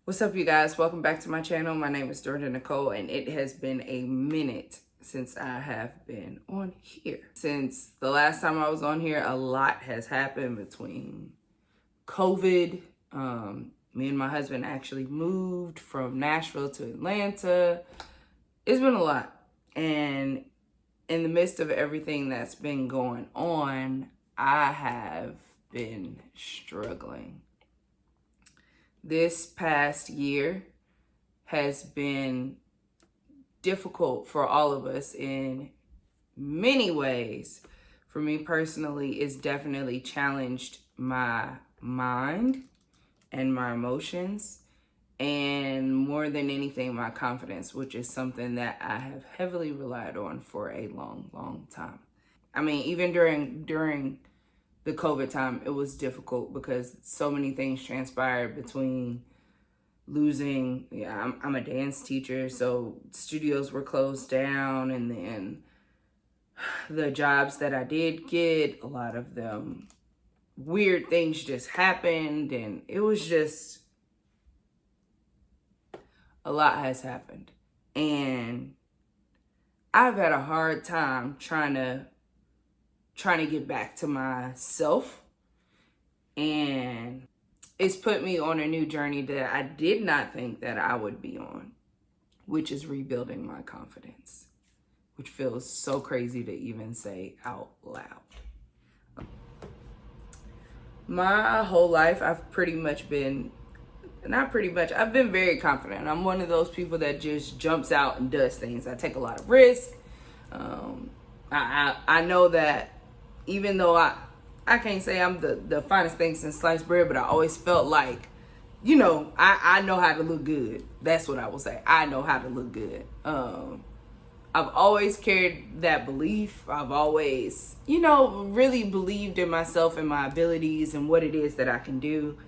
What's up, you guys? Welcome back to my channel. My name is Jordan Nicole, and it has been a minute since I have been on here. Since the last time I was on here, a lot has happened between COVID. Me and my husband actually moved from Nashville to Atlanta. It's been a lot. And in the midst of everything that's been going on, I have been struggling. This past year has been difficult for all of us in many ways. For me personally, it's definitely challenged my mind and my emotions, and more than anything, my confidence, which is something that I have heavily relied on for a long time. I mean, even during the COVID time, it was difficult because so many things transpired between losing, I'm a dance teacher, so studios were closed down, and then the jobs that I did get, a lot of them, weird things just happened, and it was just, a lot has happened. And I've had a hard time trying to get back to myself, and it's put me on a new journey that I did not think that I would be on, which is rebuilding my confidence, which feels so crazy to even say out loud. My whole life, I've been very confident. I'm one of those people that just jumps out and does things. I take a lot of risk. I know that even though I can't say I'm the finest thing since sliced bread, but I always felt like, I know how to look good. That's what I will say. I know how to look good. I've always carried that belief. I've always, really believed in myself and my abilities and what it is that I can do.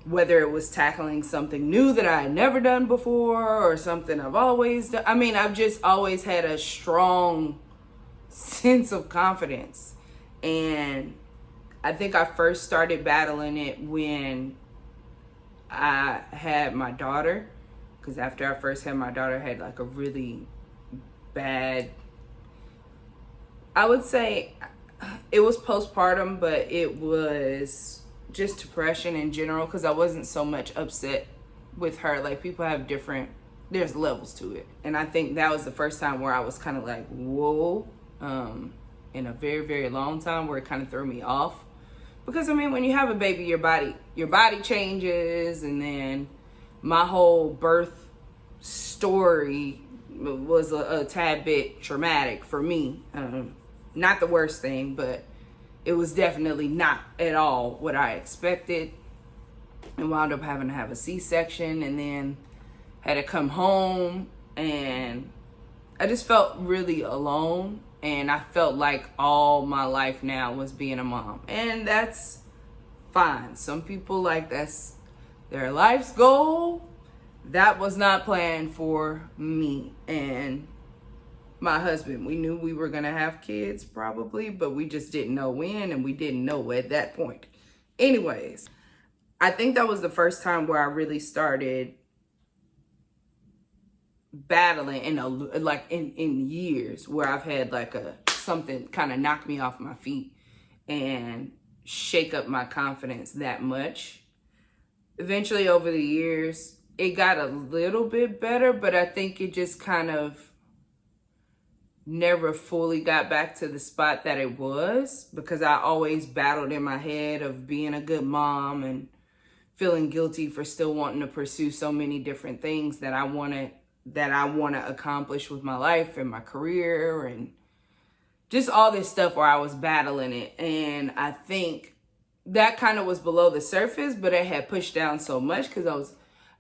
Whether it was tackling something new that I had never done before or something I've always done. I mean, I've just always had a strong sense of confidence. And I think I first started battling it when I had my daughter. Because after I first had my daughter, I had like a really bad, I would say it was postpartum, but it was just depression in general, because I wasn't so much upset with her. Like, people have there's levels to it. And I think that was the first time where I was kind of like, whoa, in a very, very long time, where it kind of threw me off. Because, I mean, when you have a baby, your body changes, and then my whole birth story was a tad bit traumatic for me. Not the worst thing, but it was definitely not at all what I expected, and wound up having to have a C-section, and then had to come home, and I just felt really alone. And I felt like all my life now was being a mom. And that's fine. Some people, like, that's their life's goal. That was not planned for me and my husband. We knew we were going to have kids probably, but we just didn't know when, and we didn't know at that point. Anyways, I think that was the first time where I really started battling in years, where I've had like something kind of knock me off my feet and shake up my confidence that much. Eventually, over the years, it got a little bit better, but I think it just kind of never fully got back to the spot that it was, because I always battled in my head of being a good mom and feeling guilty for still wanting to pursue so many different things that I want to accomplish with my life and my career, and just all this stuff where I was battling it. And I think that kind of was below the surface, but it had pushed down so much because I was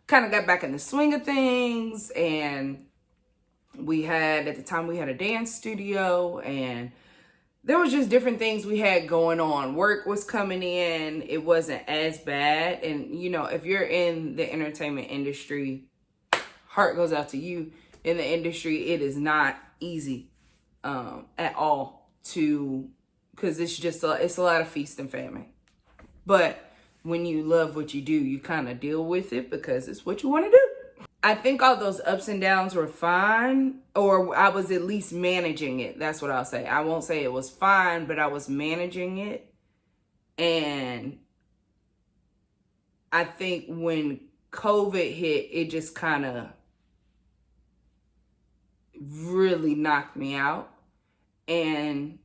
kind of got back in the swing of things. And at the time we had a dance studio, and there was just different things we had going on. Work was coming in. It wasn't as bad. And, if you're in the entertainment industry, heart goes out to you. In the industry, it is not easy at all because it's a lot of feast and famine. But when you love what you do, you kind of deal with it because it's what you want to do. I think all those ups and downs were fine, or I was at least managing it. That's what I'll say. I won't say it was fine, but I was managing it. And I think when COVID hit, it just kind of really knocked me out. And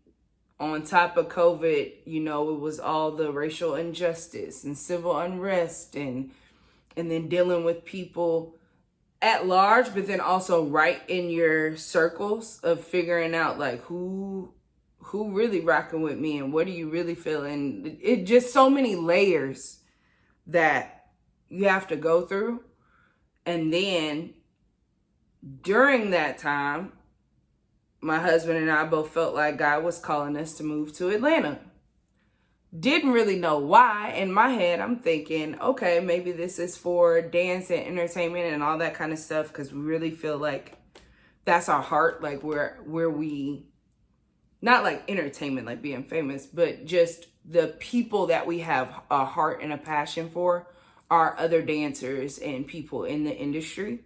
on top of COVID, you know, it was all the racial injustice and civil unrest and then dealing with people at large, but then also right in your circles of figuring out like who really rocking with me and what do you really feel. And it just so many layers that you have to go through. And then during that time, my husband and I both felt like God was calling us to move to Atlanta. Didn't really know why. In my head, I'm thinking, okay, maybe this is for dance and entertainment and all that kind of stuff, because we really feel like that's our heart, like where we, not like entertainment, like being famous, but just the people that we have a heart and a passion for are other dancers and people in the industry.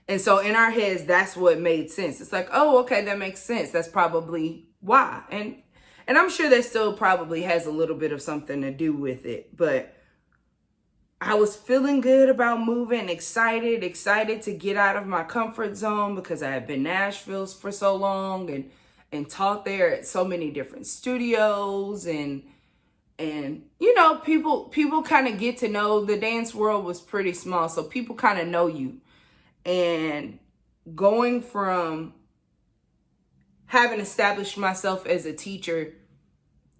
And so in our heads, that's what made sense. It's like, oh, okay, that makes sense. That's probably why. And I'm sure that still probably has a little bit of something to do with it. But I was feeling good about moving, excited to get out of my comfort zone because I had been Nashville for so long and taught there at so many different studios. And you know, people kind of get to know, the dance world was pretty small. So people kind of know you. And going from having established myself as a teacher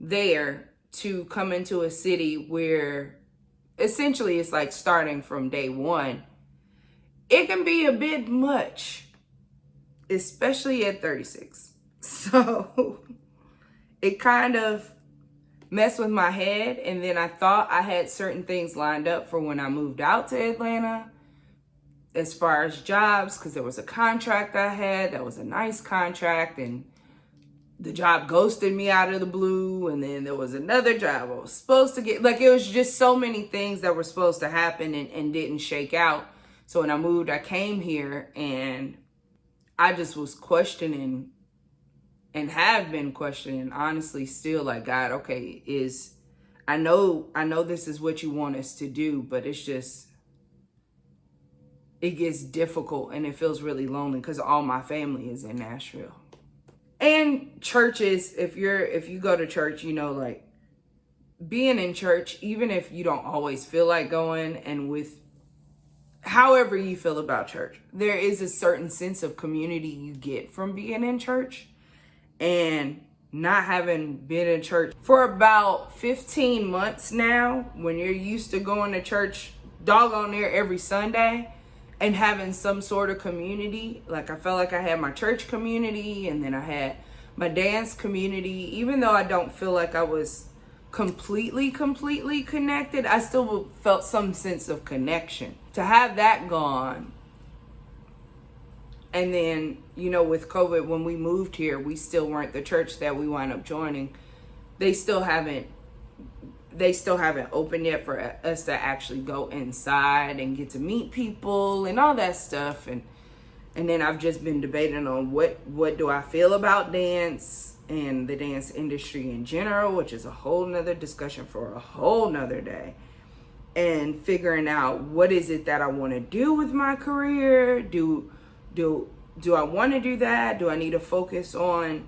there to come into a city where essentially it's like starting from day one, it can be a bit much, especially at 36. So it kind of messed with my head. And then I thought I had certain things lined up for when I moved out to Atlanta, as far as jobs, because there was a contract I had that was a nice contract, and the job ghosted me out of the blue. And then there was another job I was supposed to get. Like, it was just so many things that were supposed to happen and didn't shake out. So when I moved, I came here and I just was questioning and have been questioning, honestly, still, like, God, okay, I know this is what you want us to do, but it's just, it gets difficult and it feels really lonely because all my family is in Nashville. And churches, if you go to church, you know, like being in church, even if you don't always feel like going, and with however you feel about church, there is a certain sense of community you get from being in church. And not having been in church for about 15 months now, when you're used to going to church doggone near every Sunday, and having some sort of community, like I felt like I had my church community and then I had my dance community. Even though I don't feel like I was completely connected, I still felt some sense of connection. To have that gone, and then, you know, with COVID, when we moved here, we still weren't the church that we wound up joining. They still haven't opened yet for us to actually go inside and get to meet people and all that stuff. And then I've just been debating on what do I feel about dance and the dance industry in general, which is a whole nother discussion for a whole nother day. And figuring out what is it that I want to do with my career. Do I want to do that? Do I need to focus on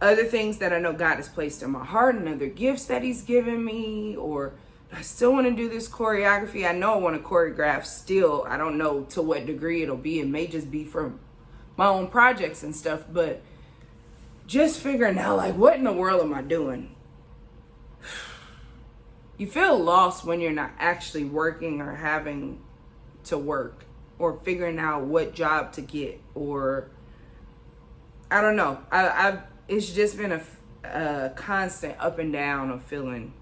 other things that I know God has placed in my heart and other gifts that he's given me? Or do I still want to do this choreography? I know I want to choreograph still. I don't know to what degree it'll be. It may just be for my own projects and stuff, but just figuring out, like, what in the world am I doing? You feel lost when you're not actually working or having to work, or figuring out what job to get, or I don't know. It's just been a constant up and down of feeling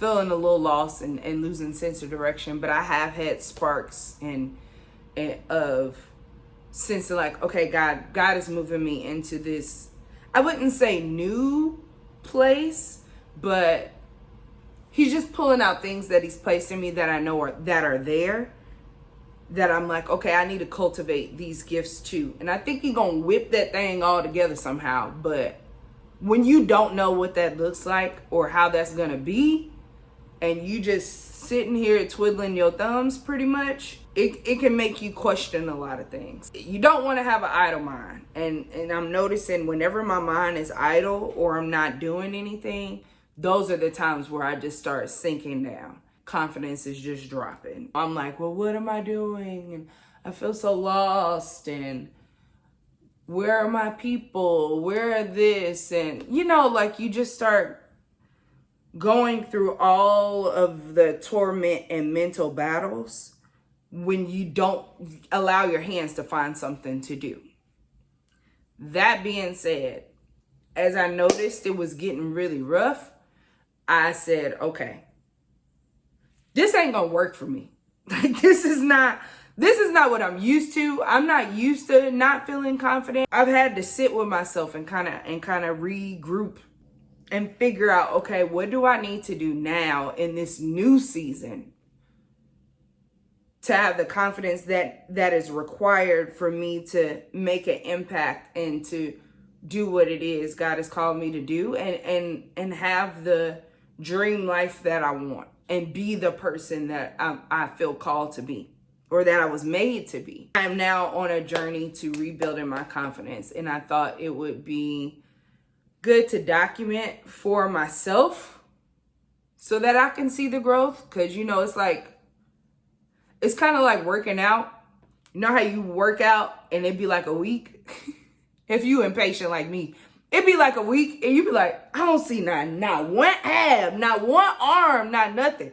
a little lost and losing sense of direction. But I have had sparks of sense of like, okay, God is moving me into this, I wouldn't say new place, but He's just pulling out things that he's placed in me that I know that are there, that I'm like, okay, I need to cultivate these gifts too. And I think he's gonna whip that thing all together somehow. But when you don't know what that looks like or how that's gonna be, and you just sitting here twiddling your thumbs pretty much, it can make you question a lot of things. You don't want to have an idle mind. And I'm noticing whenever my mind is idle or I'm not doing anything, those are the times where I just start sinking down. Confidence is just dropping. I'm like, well, what am I doing? And I feel so lost. And where are my people? Where are this? And, like you just start going through all of the torment and mental battles when you don't allow your hands to find something to do. That being said, as I noticed it was getting really rough, I said, okay, this ain't gonna work for me. Like, this is not what I'm used to. I'm not used to not feeling confident. I've had to sit with myself and kind of regroup and figure out, okay, what do I need to do now in this new season to have the confidence that is required for me to make an impact and to do what it is God has called me to do, and have the dream life that I want and be the person that I feel called to be, or that I was made to be. I am now on a journey to rebuilding my confidence, and I thought it would be good to document for myself so that I can see the growth. Because it's kind of like working out. You know how you work out and it'd be like a week? If you impatient like me, it'd be like a week and you'd be like, I don't see not one ab, not one arm, not nothing.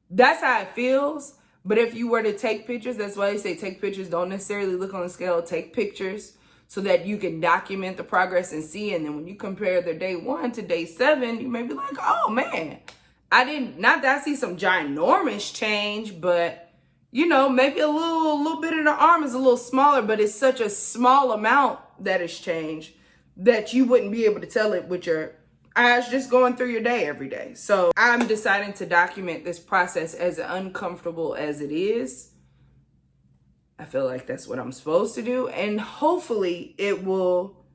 That's how it feels. But if you were to take pictures, that's why they say take pictures. Don't necessarily look on the scale. Take pictures so that you can document the progress and see. And then when you compare the day 1 to day 7, you may be like, oh man, not that I see some ginormous change, but maybe a little bit of the arm is a little smaller, but it's such a small amount that has changed that you wouldn't be able to tell it with your eyes just going through your day every day. So I'm deciding to document this process, as uncomfortable as it is. I feel like that's what I'm supposed to do. And hopefully it will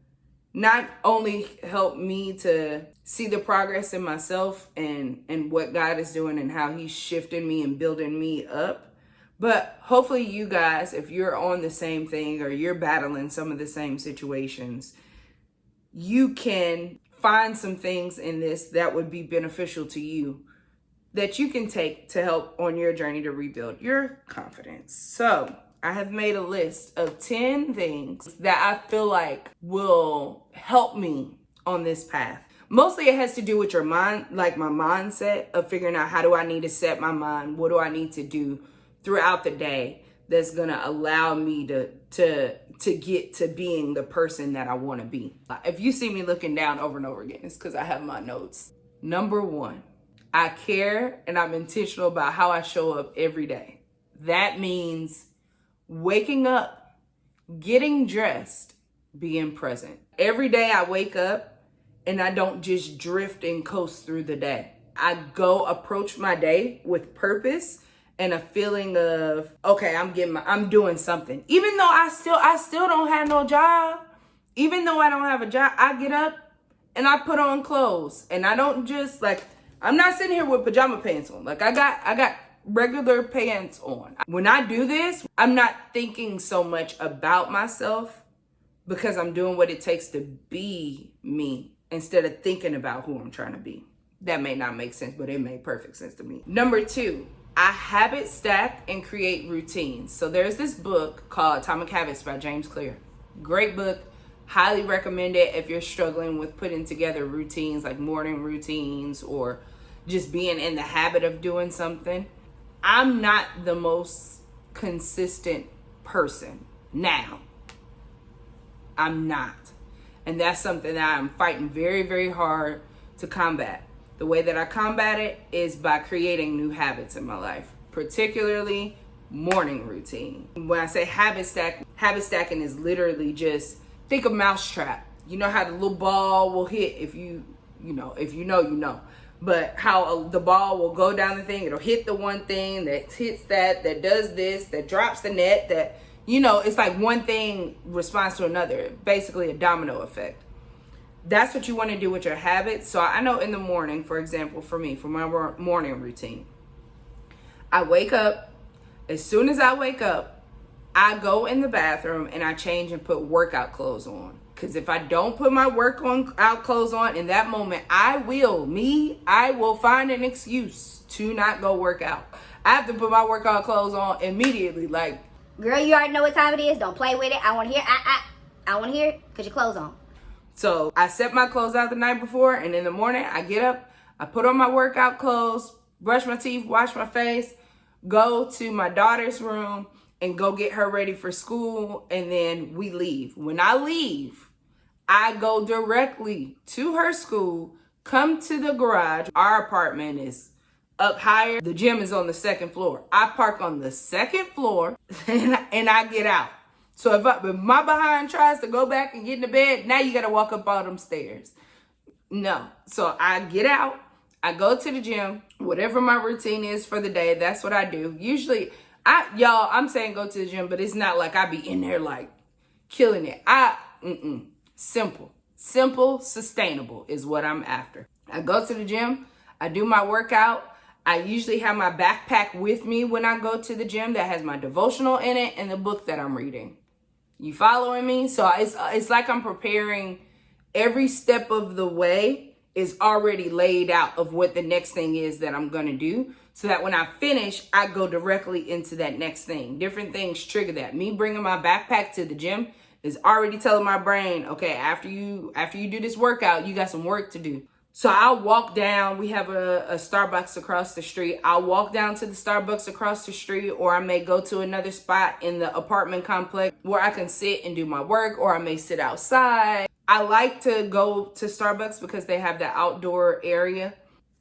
not only help me to see the progress in myself and what God is doing and how he's shifting me and building me up, but hopefully you guys, if you're on the same thing or you're battling some of the same situations, you can find some things in this that would be beneficial to you that you can take to help on your journey to rebuild your confidence. So I have made a list of 10 things that I feel like will help me on this path. Mostly it has to do with your mind, like my mindset of figuring out how do I need to set my mind? What do I need to do throughout the day that's gonna allow me to get to being the person that I wanna be. If you see me looking down over and over again, it's because I have my notes. Number 1, I care and I'm intentional about how I show up every day. That means waking up, getting dressed, being present. Every day I wake up and I don't just drift and coast through the day. I go approach my day with purpose and a feeling of, okay, I'm doing something. Even though I still don't have no job, even though I don't have a job, I get up and I put on clothes, and I don't just I'm not sitting here with pajama pants on. Like I got regular pants on. When I do this, I'm not thinking so much about myself because I'm doing what it takes to be me instead of thinking about who I'm trying to be. That may not make sense, but it made perfect sense to me. Number 2, I habit stack and create routines. So there's this book called Atomic Habits by James Clear. Great book. Highly recommend it if you're struggling with putting together routines, like morning routines or just being in the habit of doing something. I'm not the most consistent person now. I'm not. And that's something that I'm fighting very, very hard to combat. The way that I combat it is by creating new habits in my life, particularly morning routine. When I say habit stacking is literally just think of mousetrap. You know how the little ball will hit if you know. but how the ball will go down the thing. It'll hit the one thing that hits that does this, that drops the net, that, you know, it's like one thing responds to another, basically a domino effect. That's what you want to do with your habits. So I know in the morning, for example, for me, for my morning routine, I wake up. As soon as I wake up, I go in the bathroom and I change and put workout clothes on. Because if I don't put my workout clothes on in that moment, I will find an excuse to not go work out. I have to put my workout clothes on immediately. Like, girl, you already know what time it is. Don't play with it. I want to hear. I want to hear it because your clothes on. So I set my clothes out the night before, and in the morning I get up, I put on my workout clothes, brush my teeth, wash my face, go to my daughter's room and go get her ready for school, and then we leave. When I leave, I go directly to her school, come to the garage. Our apartment is up higher. The gym is on the second floor. I park on the second floor and I get out. So if my behind tries to go back and get into bed, now you got to walk up all them stairs. No. So I get out. I go to the gym. Whatever my routine is for the day, that's what I do. Usually, I'm saying go to the gym, but it's not like I be in there like killing it. Simple, sustainable is what I'm after. I go to the gym. I do my workout. I usually have my backpack with me when I go to the gym that has my devotional in it and the book that I'm reading. You following me? So it's like I'm preparing. Every step of the way is already laid out of what the next thing is that I'm going to do, so that when I finish, I go directly into that next thing. Different things trigger that. Me bringing my backpack to the gym is already telling my brain, okay, after you do this workout, you got some work to do. So I'll walk down. We have a Starbucks across the street. I'll walk down to the Starbucks across the street, or I may go to another spot in the apartment complex where I can sit and do my work, or I may sit outside. I like to go to Starbucks because they have the outdoor area.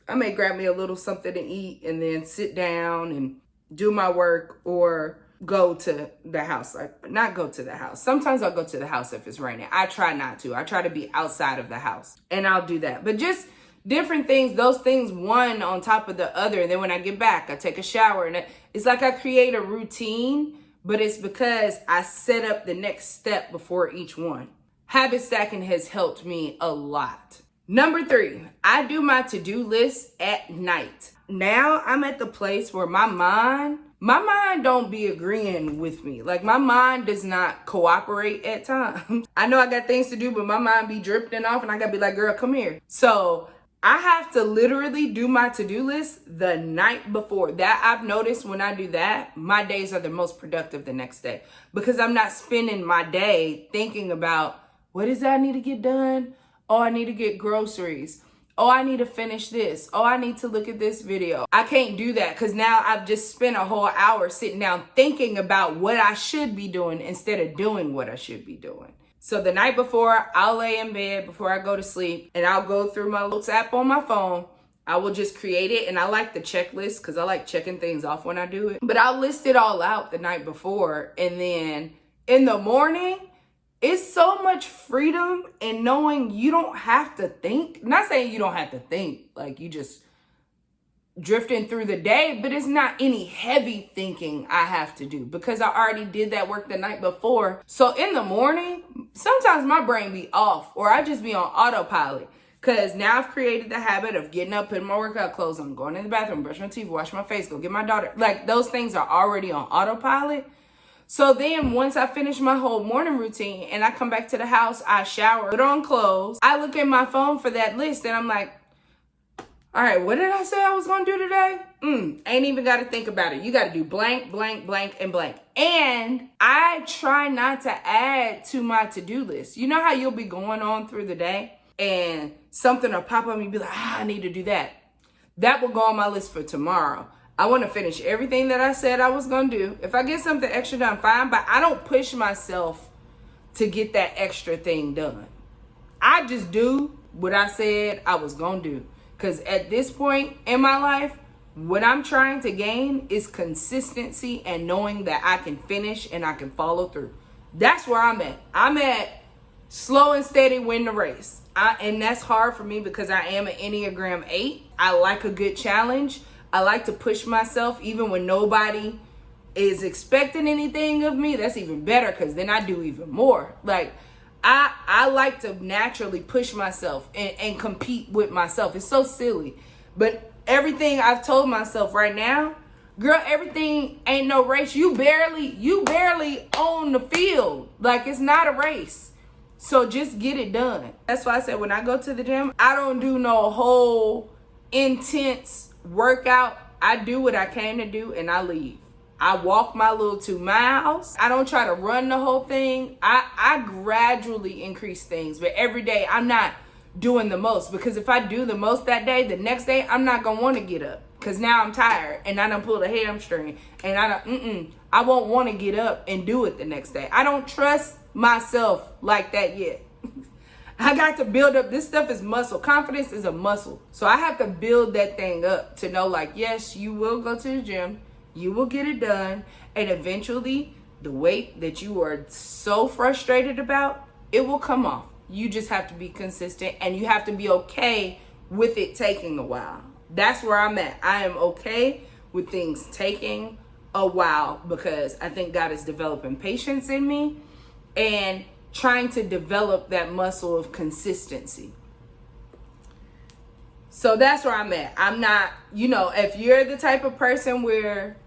I may grab me a little something to eat and then sit down and do my work, or go to the house. Like, not go to the house. Sometimes I'll go to the house if it's raining. I try not to. I try to be outside of the house, and I'll do that. But just different things, those things one on top of the other. And then when I get back, I take a shower, and it's like I create a routine, but it's because I set up the next step before each one. Habit stacking has helped me a lot. Number 3, I do my to-do list at night. Now I'm at the place where my mind don't be agreeing with me. Like, my mind does not cooperate at times. I know I got things to do, but my mind be drifting off, and I gotta be like, girl, come here. So I have to literally do my to-do list the night before. That I've noticed when I do that, my days are the most productive the next day, because I'm not spending my day thinking about, what is that I need to get done? Oh, I need to get groceries. Oh, I need to finish this. Oh, I need to look at this video. I can't do that because now I've just spent a whole hour sitting down thinking about what I should be doing instead of doing what I should be doing. So the night before, I'll lay in bed before I go to sleep, and I'll go through my notes app on my phone. I will just create it, and I like the checklist because I like checking things off when I do it. But I'll list it all out the night before, and then in the morning, it's so much freedom in knowing you don't have to think. Not saying you don't have to think, like you just drifting through the day, but it's not any heavy thinking I have to do because I already did that work the night before. So in the morning, sometimes my brain be off, or I just be on autopilot, because now I've created the habit of getting up, putting my workout clothes on, going in the bathroom, brush my teeth, wash my face, go get my daughter. Like, those things are already on autopilot. So then once I finish my whole morning routine and I come back to the house, I shower, put on clothes, I look at my phone for that list, and I'm like, all right, what did I say I was going to do today? Ain't even got to think about it. You got to do blank, blank, blank, and blank. And I try not to add to my to-do list. You know how you'll be going on through the day and something will pop up and you be like, I need to do that. That will go on my list for tomorrow. I want to finish everything that I said I was going to do. If I get something extra done, fine, but I don't push myself to get that extra thing done. I just do what I said I was going to do. Because at this point in my life, what I'm trying to gain is consistency and knowing that I can finish and I can follow through. That's where I'm at. I'm at Slow and steady win the race. And that's hard for me because I am an Enneagram 8. I like a good challenge. I like to push myself even when nobody is expecting anything of me. That's even better because then I do even more. Like, I like to naturally push myself and compete with myself. It's so silly. But everything I've told myself right now, girl, everything ain't no race. You barely own the field. Like, it's not a race. So just get it done. That's why I said when I go to the gym, I don't do no whole intense workout. I do what I came to do and I leave. I walk my little 2 miles. I don't try to run the whole thing. I gradually increase things, but every day I'm not doing the most, because if I do the most that day, the next day I'm not gonna want to get up because now I'm tired and I done pulled a hamstring and I won't want to get up and do it the next day. I don't trust myself like that yet. I got to build up. This stuff is muscle. Confidence is a muscle. So I have to build that thing up to know, like, yes, you will go to the gym. You will get it done. And eventually, the weight that you are so frustrated about, it will come off. You just have to be consistent and you have to be okay with it taking a while. That's where I'm at. I am okay with things taking a while because I think God is developing patience in me and trying to develop that muscle of consistency. So that's where I'm at. I'm not, if you're the type of person where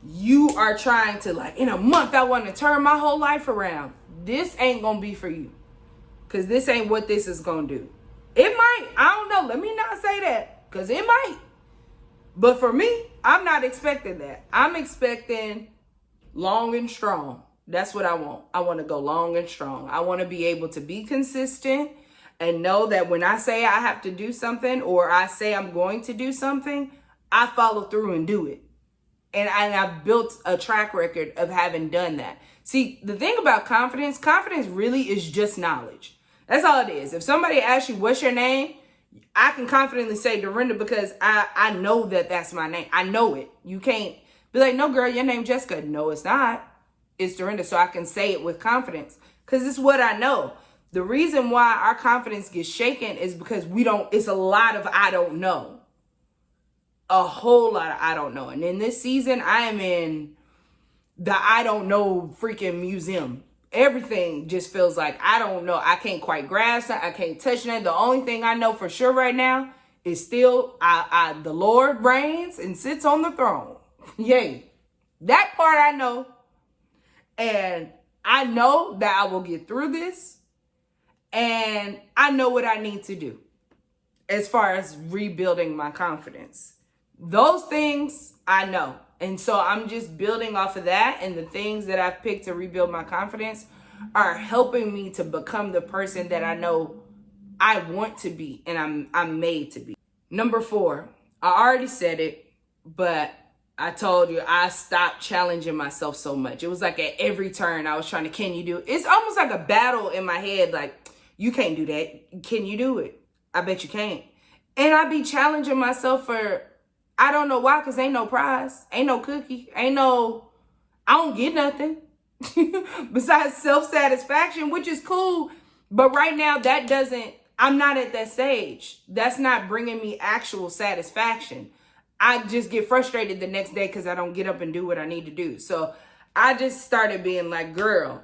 you are trying to, like, in a month, I want to turn my whole life around, this ain't going to be for you. Because this ain't what this is going to do. It might. I don't know. Let me not say that. Because it might. But for me, I'm not expecting that. I'm expecting long and strong. That's what I want. I want to go long and strong. I want to be able to be consistent and know that when I say I have to do something or I say I'm going to do something, I follow through and do it. And I've built a track record of having done that. See, the thing about confidence really is just knowledge. That's all it is. If somebody asks you, what's your name? I can confidently say Dorinda because I know that that's my name. I know it. You can't be like, no, girl, your name Jessica. No, it's not. It's Dorinda. So I can say it with confidence because it's what I know. The reason why our confidence gets shaken is because it's a lot of I don't know. A whole lot of I don't know. And in this season, I am in the I don't know freaking museum. Everything just feels like I don't know. I can't quite grasp it. I can't touch it. The only thing I know for sure right now is still the Lord reigns and sits on the throne. Yay. That part I know. And I know that I will get through this. And I know what I need to do as far as rebuilding my confidence. Those things I know. And so I'm just building off of that, and the things that I've picked to rebuild my confidence are helping me to become the person that I know I want to be and I'm made to be. Number 4, I already said it, but I told you I stopped challenging myself so much. It was like at every turn I was trying to, can you do it? It's almost like a battle in my head, like, you can't do that. Can you do it? I bet you can't. And I be challenging myself for, I don't know why, because ain't no prize, ain't no cookie, I don't get nothing besides self-satisfaction, which is cool. But right now I'm not at that stage. That's not bringing me actual satisfaction. I just get frustrated the next day because I don't get up and do what I need to do. So I just started being like, girl,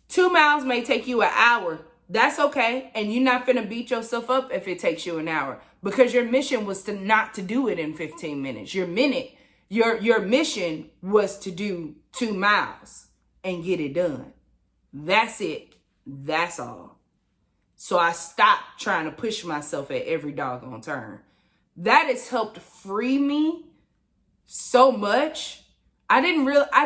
2 miles may take you an hour. That's okay. And you're not finna beat yourself up if it takes you an hour, because your mission was not to do it in 15 minutes. Your mission was to do 2 miles and get it done. That's it. That's all. So I stopped trying to push myself at every doggone turn. That has helped free me so much. I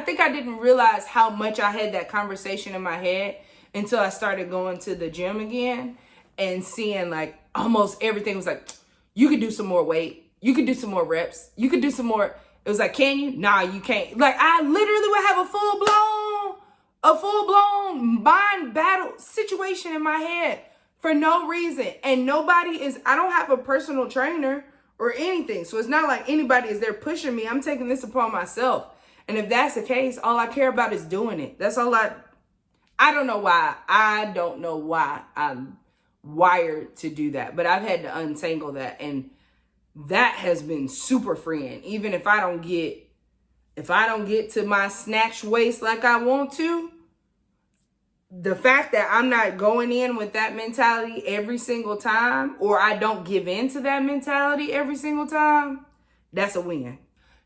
think I didn't realize how much I had that conversation in my head until I started going to the gym again and seeing like almost everything was like, you could do some more weight. You could do some more reps. You could do some more. It was like, can you? Nah, you can't. Like, I literally would have a full-blown mind battle situation in my head for no reason. And I don't have a personal trainer or anything. So it's not like anybody is there pushing me. I'm taking this upon myself. And if that's the case, all I care about is doing it. That's all I I don't know why. I don't know why I'm wired to do that. But I've had to untangle that. And that has been super freeing. Even if I don't get to my snatch waist like I want to, the fact that I'm not going in with that mentality every single time, or I don't give in to that mentality every single time, that's a win.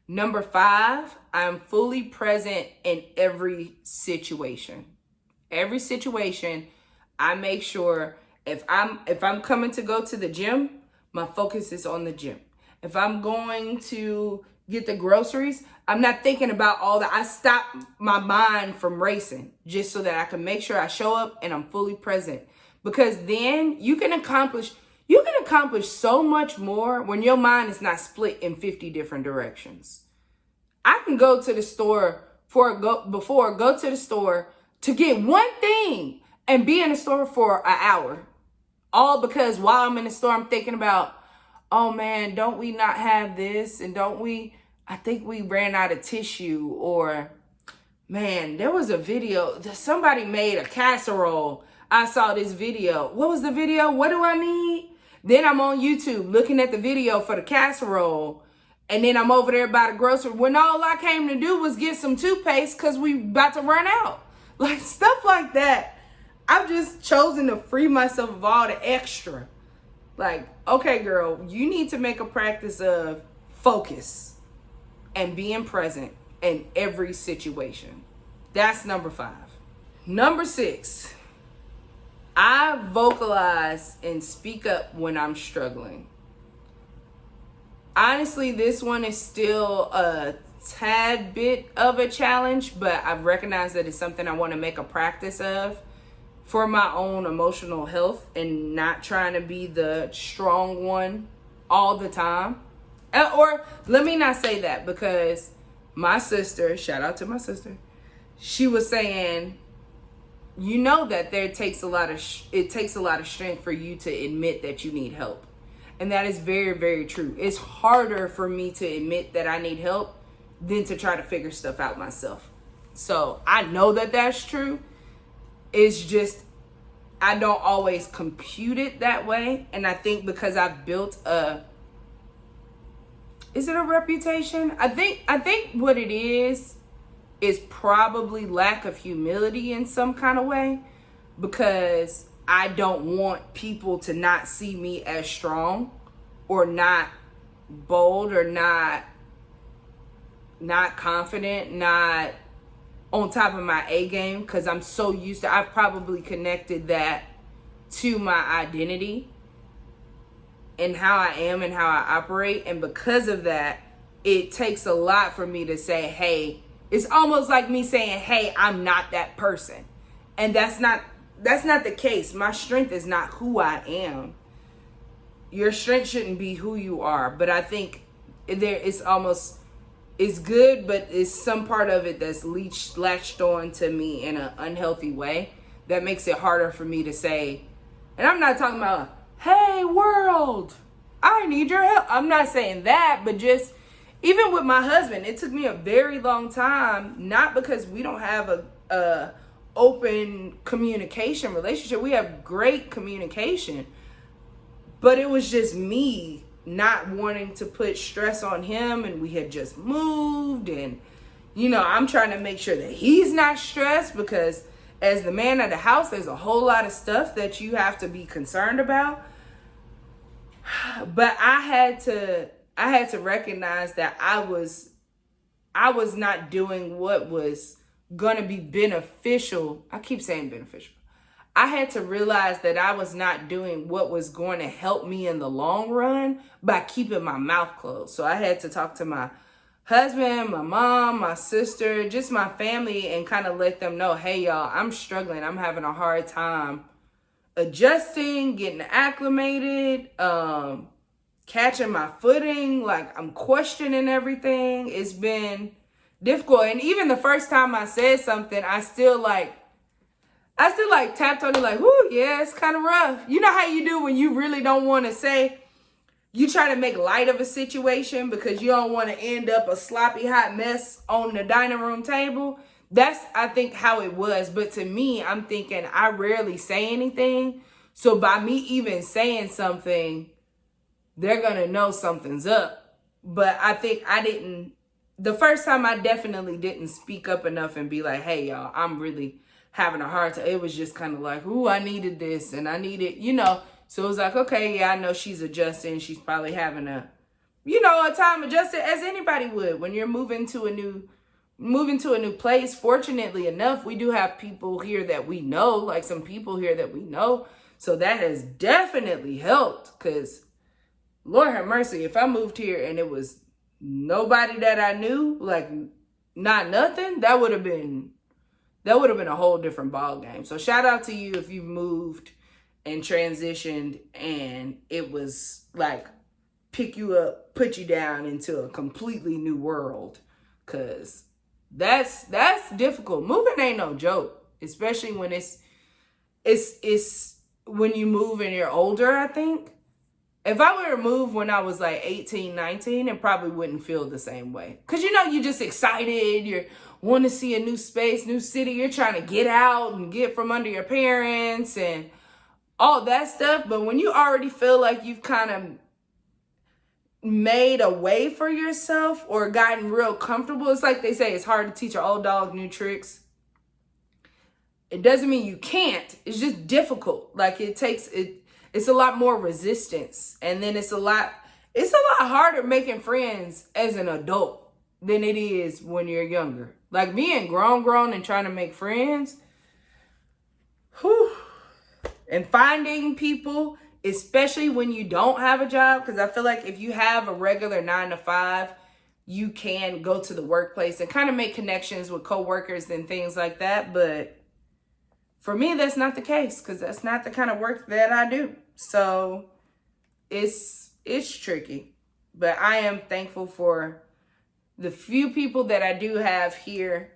Number 5, I'm fully present in every situation. Every situation, I make sure if I'm coming to go to the gym, my focus is on the gym. If I'm going to get the groceries, I'm not thinking about all that. I stop my mind from racing just so that I can make sure I show up and I'm fully present. Because then you can accomplish so much more when your mind is not split in 50 different directions. I can go to the store go to the store to get one thing and be in the store for an hour. All because while I'm in the store, I'm thinking about, oh man, don't we not have this? And I think we ran out of tissue. Or, man, there was a video that somebody made a casserole. I saw this video. What was the video? What do I need? Then I'm on YouTube looking at the video for the casserole. And then I'm over there by the grocery when all I came to do was get some toothpaste because we about to run out. Like, stuff like that. I've just chosen to free myself of all the extra. Like, okay, girl, you need to make a practice of focus and being present in every situation. That's number 5. Number 6, I vocalize and speak up when I'm struggling. Honestly, this one is still a tad bit of a challenge, but I've recognized that it's something I want to make a practice of for my own emotional health and not trying to be the strong one all the time. Or let me not say that, because my sister, shout out to my sister, she was saying, you know that it takes a lot of strength for you to admit that you need help. And that is very, very true. It's harder for me to admit that I need help than to try to figure stuff out myself. So I know that that's true. It's just, I don't always compute it that way. And I think because I've built is it a reputation? I think what it is probably lack of humility in some kind of way, because I don't want people to not see me as strong or not bold or not confident, not on top of my A game, because I'm so used to, I've probably connected that to my identity and how I am and how I operate. And because of that, it takes a lot for me to say, hey, it's almost like me saying, hey, I'm not that person. And that's not the case. My strength is not who I am. Your strength shouldn't be who you are. But I think it's good, but it's some part of it that's latched on to me in an unhealthy way that makes it harder for me to say. And I'm not talking about, hey, world, I need your help. I'm not saying that, but just even with my husband, it took me a very long time, not because we don't have a open communication relationship. We have great communication, but it was just me not wanting to put stress on him, and we had just moved, and I'm trying to make sure that he's not stressed, because as the man of the house, there's a whole lot of stuff that you have to be concerned about. But I had to recognize that I was not doing what was going to be beneficial. I keep saying beneficial. I had to realize that I was not doing what was going to help me in the long run by keeping my mouth closed. So I had to talk to my husband, my mom, my sister, just my family, and kind of let them know, hey, y'all, I'm struggling. I'm having a hard time adjusting, getting acclimated, catching my footing. Like, I'm questioning everything. It's been difficult. And even the first time I said something, I still tapped on it like, whoo, yeah, it's kind of rough. You know how you do when you really don't want to say, you try to make light of a situation because you don't want to end up a sloppy hot mess on the dining room table. That's, I think, how it was. But to me, I'm thinking I rarely say anything. So by me even saying something, they're going to know something's up. But I think the first time I definitely didn't speak up enough and be like, hey, y'all, I'm really having a hard time. It was just kind of like, ooh, I needed this and I needed, So it was like, okay, yeah, I know she's adjusting. She's probably having a time adjusted as anybody would when you're moving to a new place. Fortunately enough, we do have people here that we know, like some people here that we know. So that has definitely helped, because Lord have mercy, if I moved here and it was nobody that I knew, like not nothing, that would have been a whole different ball game. So shout out to you if you've moved and transitioned and it was like pick you up, put you down into a completely new world, because that's difficult. Moving ain't no joke, especially when it's when you move and you're older. I think if I were to move when I was like 18, 19, it probably wouldn't feel the same way. Because, you're just excited. You want to see a new space, new city. You're trying to get out and get from under your parents and all that stuff. But when you already feel like you've kind of made a way for yourself or gotten real comfortable, it's like they say, it's hard to teach an old dog new tricks. It doesn't mean you can't. It's just difficult. Like it's a lot more resistance. And then it's a lot harder making friends as an adult than it is when you're younger. Like being grown and trying to make friends. Whew. And finding people, especially when you don't have a job. Because I feel like if you have a regular 9 to 5, you can go to the workplace and kind of make connections with coworkers and things like that. But for me, that's not the case, because that's not the kind of work that I do. So it's tricky. But I am thankful for the few people that I do have here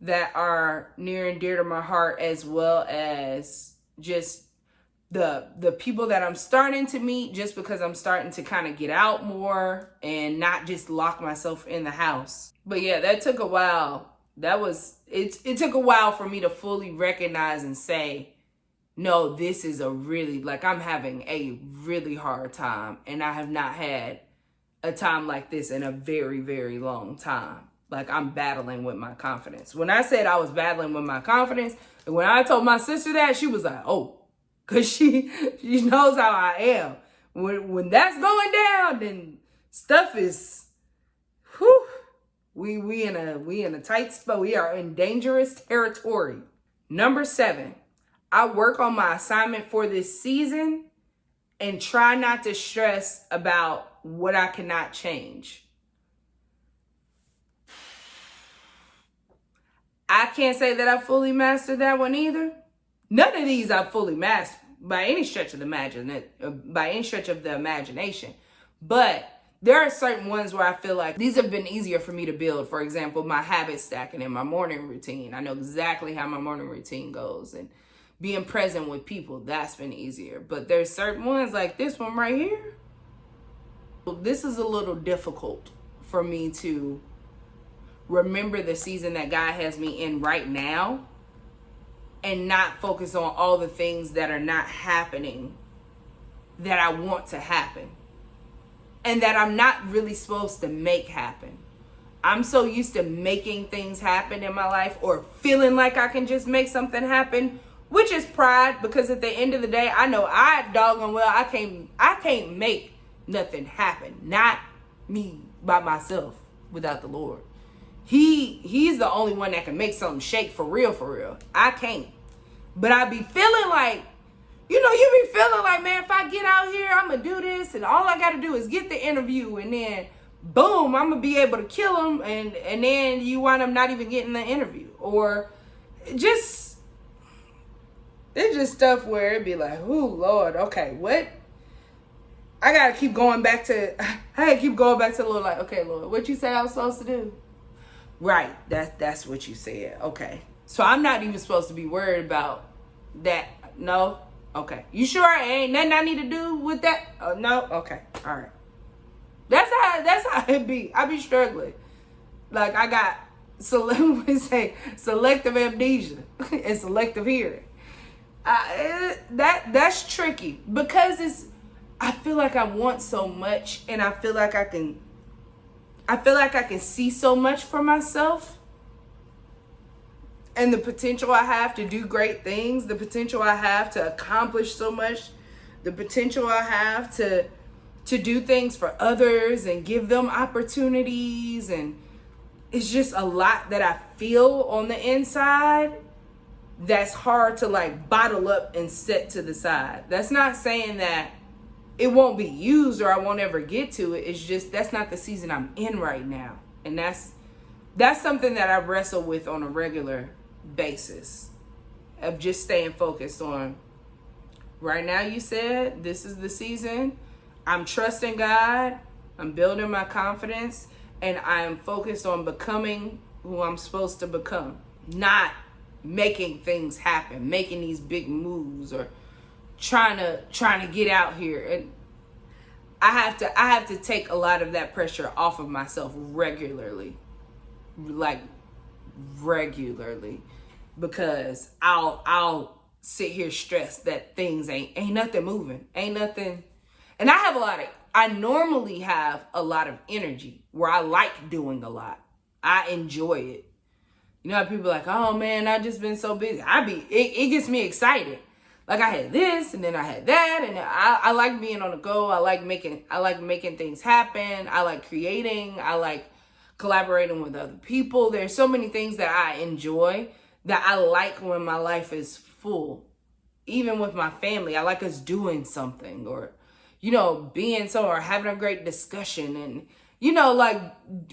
that are near and dear to my heart, as well as just the people that I'm starting to meet, just because I'm starting to kind of get out more and not just lock myself in the house. But yeah, that took a while. It took a while for me to fully recognize and say, no, this is I'm having a really hard time, and I have not had a time like this in a very, very long time. Like, I'm battling with my confidence. When I said I was battling with my confidence, and when I told my sister that, she was like, oh, because she knows how I am. When that's going down, then stuff is, whew, we in a tight spot. We are in dangerous territory. Number 7, I work on my assignment for this season and try not to stress about what I cannot change. I can't say that I fully mastered that one either. None of these I fully mastered by any stretch of the imagination. But there are certain ones where I feel like these have been easier for me to build. For example, my habit stacking and my morning routine. I know exactly how my morning routine goes, and being present with people, that's been easier. But there's certain ones like this one right here. This is a little difficult for me to remember the season that God has me in right now and not focus on all the things that are not happening that I want to happen and that I'm not really supposed to make happen. I'm so used to making things happen in my life, or feeling like I can just make something happen, which is pride, because at the end of the day, I know I can't make nothing happen. Not me by myself without the Lord. He's the only one that can make something shake for real. I can't. But I be feeling like, you be feeling like, man, if I get out here, I'm going to do this, and all I got to do is get the interview, and then boom, I'm going to be able to kill him, and then you wind up not even getting the interview. Or it's just stuff where it'd be like, ooh, Lord, okay, what? I got to keep going back to the Lord, like, okay, Lord, what you say I was supposed to do? Right, that's what you said. Okay. So I'm not even supposed to be worried about that. No? Okay. You sure ain't nothing I need to do with that? No? Okay. All right. That's how it be. I be struggling. Like, I got So let me say selective amnesia and selective hearing. That's tricky because I feel like I want so much, and I feel like I can see so much for myself, and the potential I have to do great things, the potential I have to accomplish so much, the potential I have to do things for others and give them opportunities, and it's just a lot that I feel on the inside that's hard to like bottle up and set to the side. That's not saying that it won't be used or I won't ever get to it. It's just that's not the season I'm in right now. And that's something that I wrestle with on a regular basis, of just staying focused on right now. You said this is the season. I'm trusting God. I'm building my confidence, and I am focused on becoming who I'm supposed to become, not making things happen, making these big moves, or trying to get out here. And I have to take a lot of that pressure off of myself regularly, because I'll sit here stressed that things ain't nothing moving, ain't nothing. And I normally have a lot of energy where I like doing a lot. I enjoy it. You know how people are like, oh man, I just been so busy. It gets me excited. Like I had this and then I had that, and I like being on the go. I like making things happen. I like creating. I like collaborating with other people. There's so many things that I enjoy that I like when my life is full. Even with my family, I like us doing something, or being somewhere, having a great discussion, and like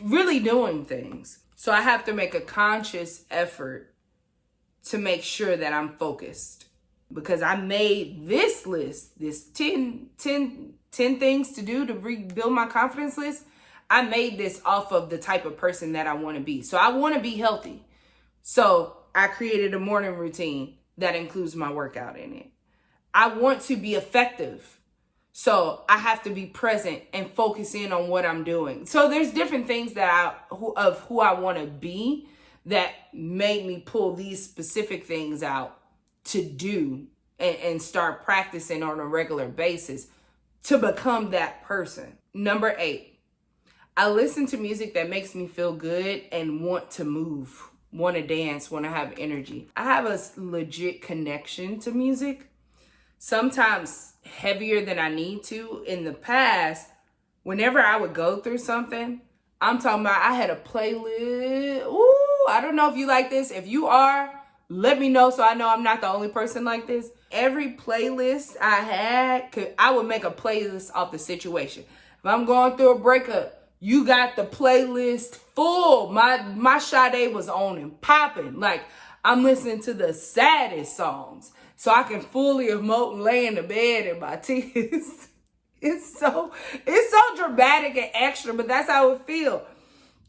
really doing things. So I have to make a conscious effort to make sure that I'm focused, because I made this list, this 10 things to do to rebuild my confidence list. I made this off of the type of person that I want to be. So I want to be healthy. So I created a morning routine that includes my workout in it. I want to be effective. So I have to be present and focus in on what I'm doing. So there's different things of who I want to be that made me pull these specific things out to do and start practicing on a regular basis to become that person. Number 8, I listen to music that makes me feel good and want to move, want to dance, want to have energy. I have a legit connection to music. Sometimes heavier than I need to. In the past, whenever I would go through something, I'm talking about I had a playlist. Ooh, I don't know if you like this. If you are, let me know so I know I'm not the only person like this. Every playlist I had, I would make a playlist off the situation. If I'm going through a breakup, you got the playlist full. My Sade was on and popping. Like, I'm listening to the saddest songs so I can fully emote and lay in the bed in my tears. It's so dramatic and extra, but that's how it feels.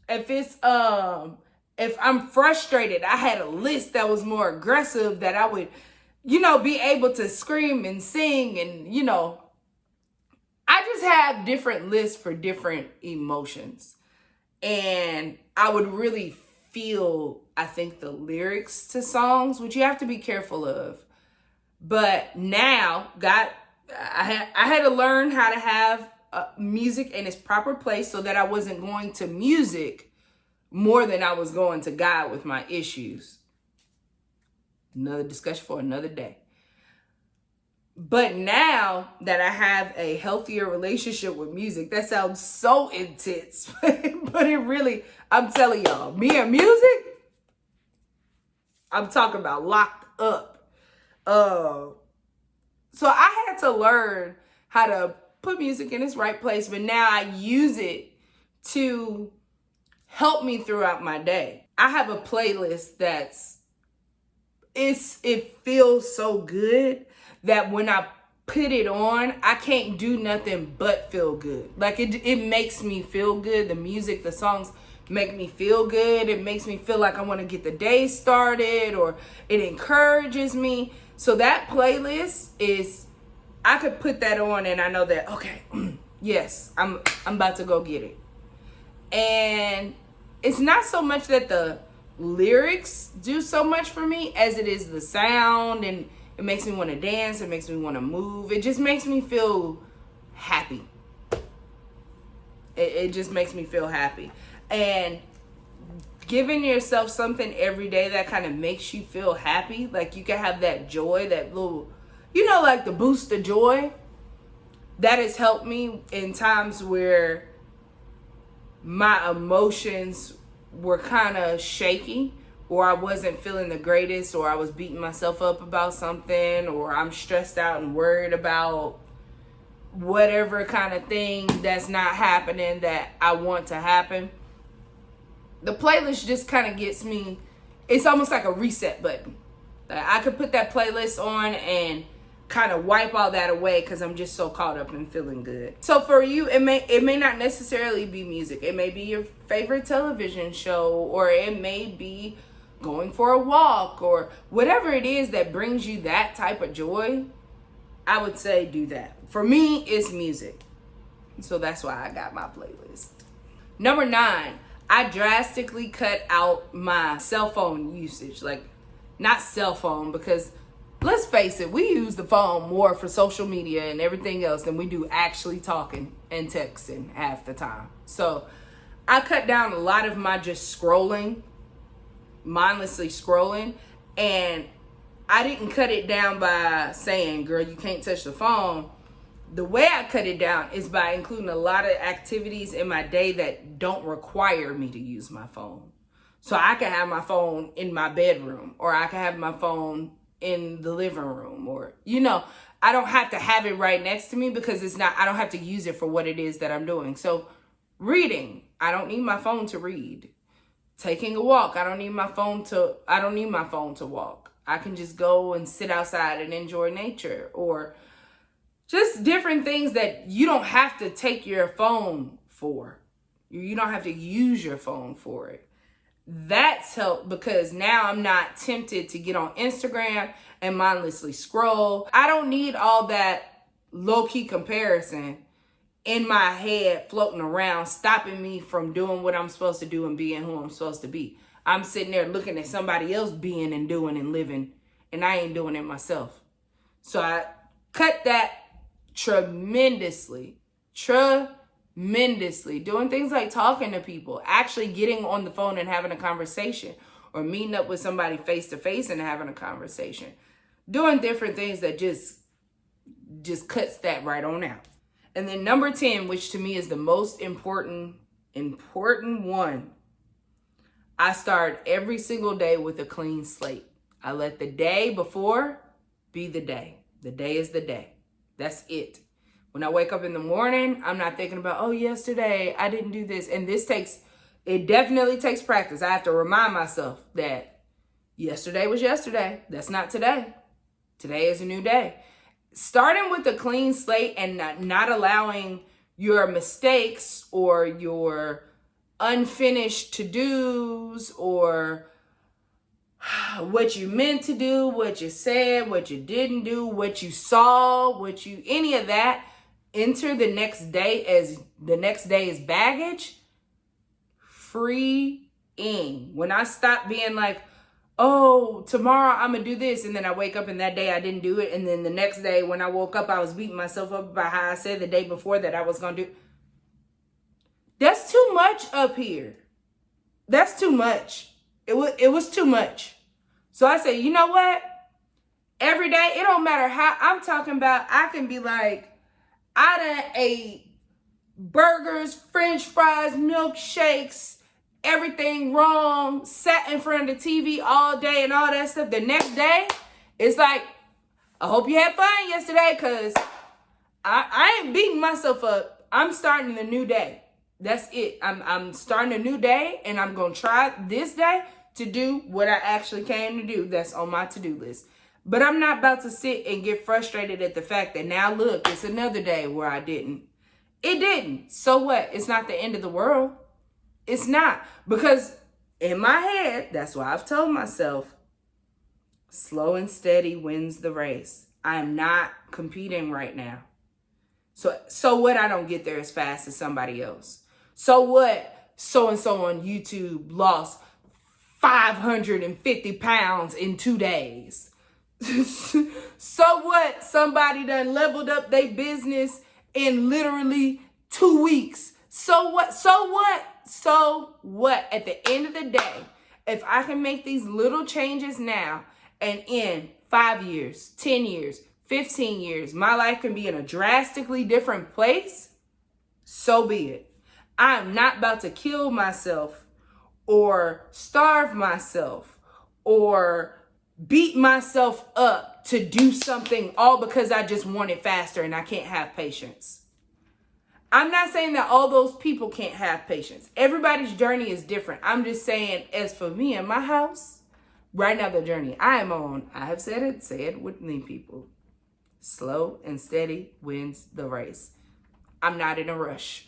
If I'm frustrated, I had a list that was more aggressive that I would, be able to scream and sing, and I just have different lists for different emotions. And I would really feel, I think, the lyrics to songs, which you have to be careful of. But now, I had to learn how to have music in its proper place so that I wasn't going to music more than I was going to God with my issues. Another discussion for another day. But now that I have a healthier relationship with music, that sounds so intense, but it really, I'm telling y'all, me and music, I'm talking about locked up. So I had to learn how to put music in its right place, but now I use it to help me throughout my day. I have a playlist it feels so good that when I put it on, I can't do nothing but feel good. Like it makes me feel good. The music, the songs make me feel good. It makes me feel like I want to get the day started, or it encourages me. So that playlist I could put that on and I know that, okay, yes, I'm about to go get it. And it's not so much that the lyrics do so much for me as it is the sound, and it makes me want to dance, it makes me want to move. It just makes me feel happy. It just makes me feel happy. And giving yourself something every day that kind of makes you feel happy, like you can have that joy, that little, like the boost of joy, that has helped me in times where my emotions were kind of shaky, or I wasn't feeling the greatest, or I was beating myself up about something, or I'm stressed out and worried about whatever kind of thing that's not happening that I want to happen. The playlist just kind of gets me, it's almost like a reset button. Like I could put that playlist on and kind of wipe all that away because I'm just so caught up in feeling good. So for you, it may not necessarily be music. It may be your favorite television show, or it may be going for a walk, or whatever it is that brings you that type of joy. I would say do that. For me, it's music. So that's why I got my playlist. Number 9, I drastically cut out my cell phone usage. Like, not cell phone, because let's face it, we use the phone more for social media and everything else than we do actually talking and texting half the time. So I cut down a lot of my just scrolling, mindlessly scrolling, and I didn't cut it down by saying, girl, you can't touch the phone. The way I cut it down is by including a lot of activities in my day that don't require me to use my phone. So I can have my phone in my bedroom, or I can have my phone in the living room, or, I don't have to have it right next to me because I don't have to use it for what it is that I'm doing. So reading, I don't need my phone to read. Taking a walk, I don't need my phone to walk. I can just go and sit outside and enjoy nature, or just different things that you don't have to take your phone for. You don't have to use your phone for it. That's helped because now I'm not tempted to get on Instagram and mindlessly scroll. I don't need all that low-key comparison in my head floating around, stopping me from doing what I'm supposed to do and being who I'm supposed to be. I'm sitting there looking at somebody else being and doing and living, and I ain't doing it myself. So I cut that tremendously. Doing things like talking to people, actually getting on the phone and having a conversation, or meeting up with somebody face to face and having a conversation. Doing different things that just cuts that right on out. And then number 10, which to me is the most important one, I start every single day with a clean slate. I let the day before be the day. The day is the day. That's it. When I wake up in the morning, I'm not thinking about, oh, yesterday I didn't do this. And it definitely takes practice. I have to remind myself that yesterday was yesterday. That's not today. Today is a new day. Starting with a clean slate and not allowing your mistakes or your unfinished to-dos or what you meant to do, what you said, what you didn't do, what you saw, any of that, enter the next day as the next day is baggage. Freeing. When I stop being like, oh, tomorrow I'm going to do this, and then I wake up and that day I didn't do it, and then the next day when I woke up I was beating myself up about how I said the day before that I was going to do. That's too much up here. That's too much. It was too much. So I said, you know what? Every day, it don't matter how I'm talking about. I can be like, I done ate burgers, French fries, milkshakes, everything wrong, sat in front of the TV all day and all that stuff. The next day, it's like, I hope you had fun yesterday, because I ain't beating myself up. I'm starting a new day. That's it. I'm starting a new day, and I'm going to try this day to do what I actually came to do. That's on my to-do list. But I'm not about to sit and get frustrated at the fact that now, look, it's another day where I didn't. It didn't. So what? It's not the end of the world. It's not. Because in my head, that's why I've told myself, slow and steady wins the race. I am not competing right now. So what? I don't get there as fast as somebody else. So what? So-and-so on YouTube lost 550 pounds in 2 days. So what? Somebody done leveled up their business in literally 2 weeks. So what? So what? So what? At the end of the day, if I can make these little changes now, and in 5 years, 10 years, 15 years, my life can be in a drastically different place, so be it. I'm not about to kill myself or starve myself or beat myself up to do something all because I just want it faster and I can't have patience. I'm not saying that all those people can't have patience. Everybody's journey is different. I'm just saying, as for me and my house, right now the journey I am on, I have said it, say it with me, people. Slow and steady wins the race. I'm not in a rush.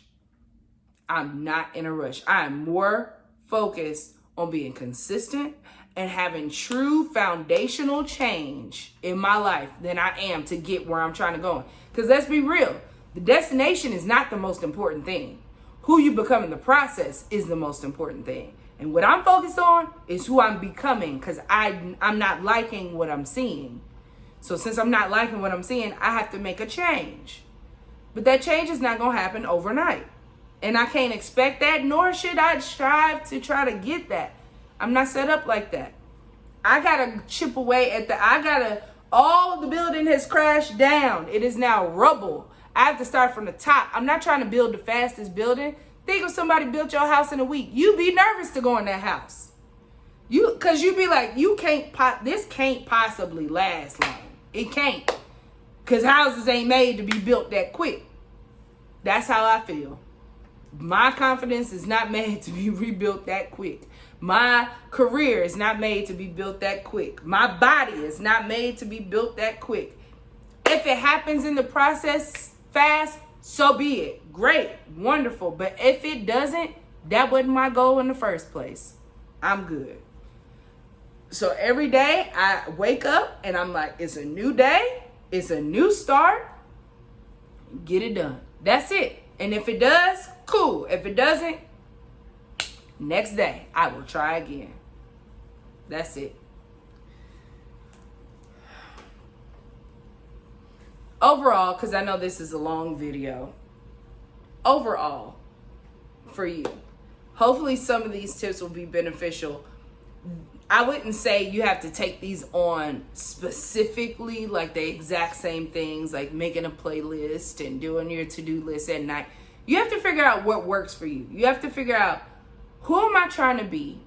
I'm not in a rush. I am more focused on being consistent and having true foundational change in my life than I am to get where I'm trying to go. Because let's be real, the destination is not the most important thing. Who you become in the process is the most important thing. And what I'm focused on is who I'm becoming, because I'm not liking what I'm seeing. So since I'm not liking what I'm seeing, I have to make a change. But that change is not going to happen overnight. And I can't expect that, nor should I strive to try to get that. I'm not set up like that. I got to chip away at all of the building has crashed down. It is now rubble. I have to start from the top. I'm not trying to build the fastest building. Think if somebody built your house in a week. You'd be nervous to go in that house. Because you'd be like, this can't possibly last long. It can't. Because houses ain't made to be built that quick. That's how I feel. My confidence is not made to be rebuilt that quick. My career is not made to be built that quick. My body is not made to be built that quick. If it happens in the process fast, so be it. Great, wonderful. But if it doesn't, that wasn't my goal in the first place. I'm good. So every day I wake up and I'm like, it's a new day. It's a new start. Get it done. That's it. And if it does, cool. If it doesn't, next day I will try again. That's it. Overall, because I know this is a long video, overall, for you, hopefully some of these tips will be beneficial. I wouldn't say you have to take these on specifically, like the exact same things, like making a playlist and doing your to-do list at night. You have to figure out what works for you. You have to figure out, who am I trying to be?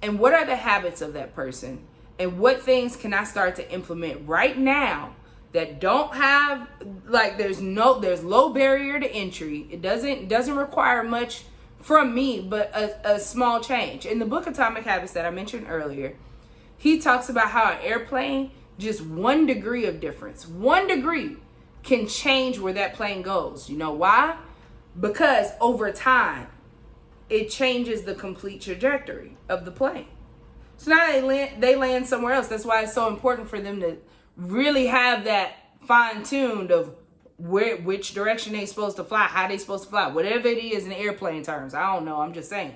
And what are the habits of that person? And what things can I start to implement right now that don't have, like, there's low barrier to entry. It doesn't require much from me, but a small change. In the book Atomic Habits that I mentioned earlier, he talks about how an airplane, just 1 degree of difference, 1 degree can change where that plane goes. You know why? Because over time, it changes the complete trajectory of the plane. So now they land somewhere else. That's why it's so important for them to really have that fine-tuned of which direction they supposed to fly, how they supposed to fly, whatever it is in airplane terms. I don't know, I'm just saying.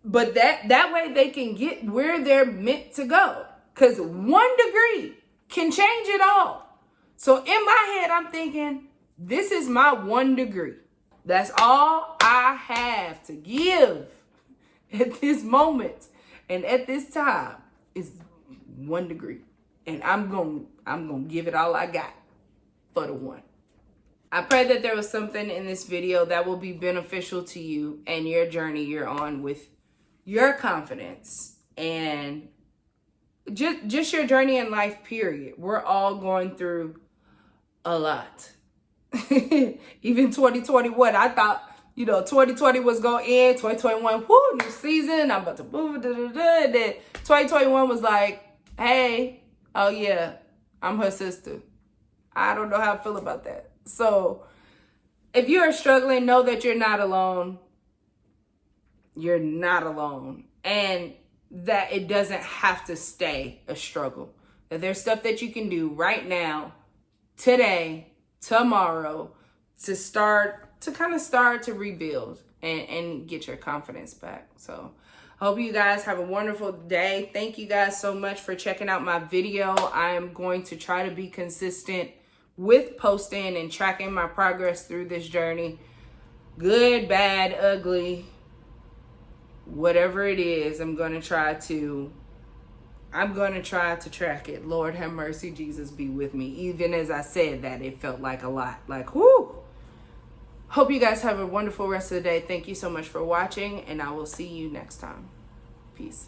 But that way they can get where they're meant to go. Because 1 degree can change it all. So in my head, I'm thinking, this is my 1 degree. That's all I have to give at this moment and at this time is 1 degree. And I'm gonna give it all I got for the 1. I pray that there was something in this video that will be beneficial to you and your journey you're on with your confidence and just your journey in life, period. We're all going through a lot. Even 2021, I thought, 2020 was going to end. 2021, whoo, new season. I'm about to move. Then 2021 was like, hey, oh yeah, I'm her sister. I don't know how I feel about that. So if you are struggling, know that you're not alone. You're not alone. And that it doesn't have to stay a struggle. That there's stuff that you can do right now, today, tomorrow, to kind of start to rebuild and get your confidence back. So Hope you guys have a wonderful day. Thank you guys so much for checking out my video. I am going to try to be consistent with posting and tracking my progress through this journey. Good, bad, ugly, whatever it is, I'm going to try to track it. Lord have mercy, Jesus be with me. Even as I said that, it felt like a lot. Like, whoo. Hope you guys have a wonderful rest of the day. Thank you so much for watching, and I will see you next time. Peace.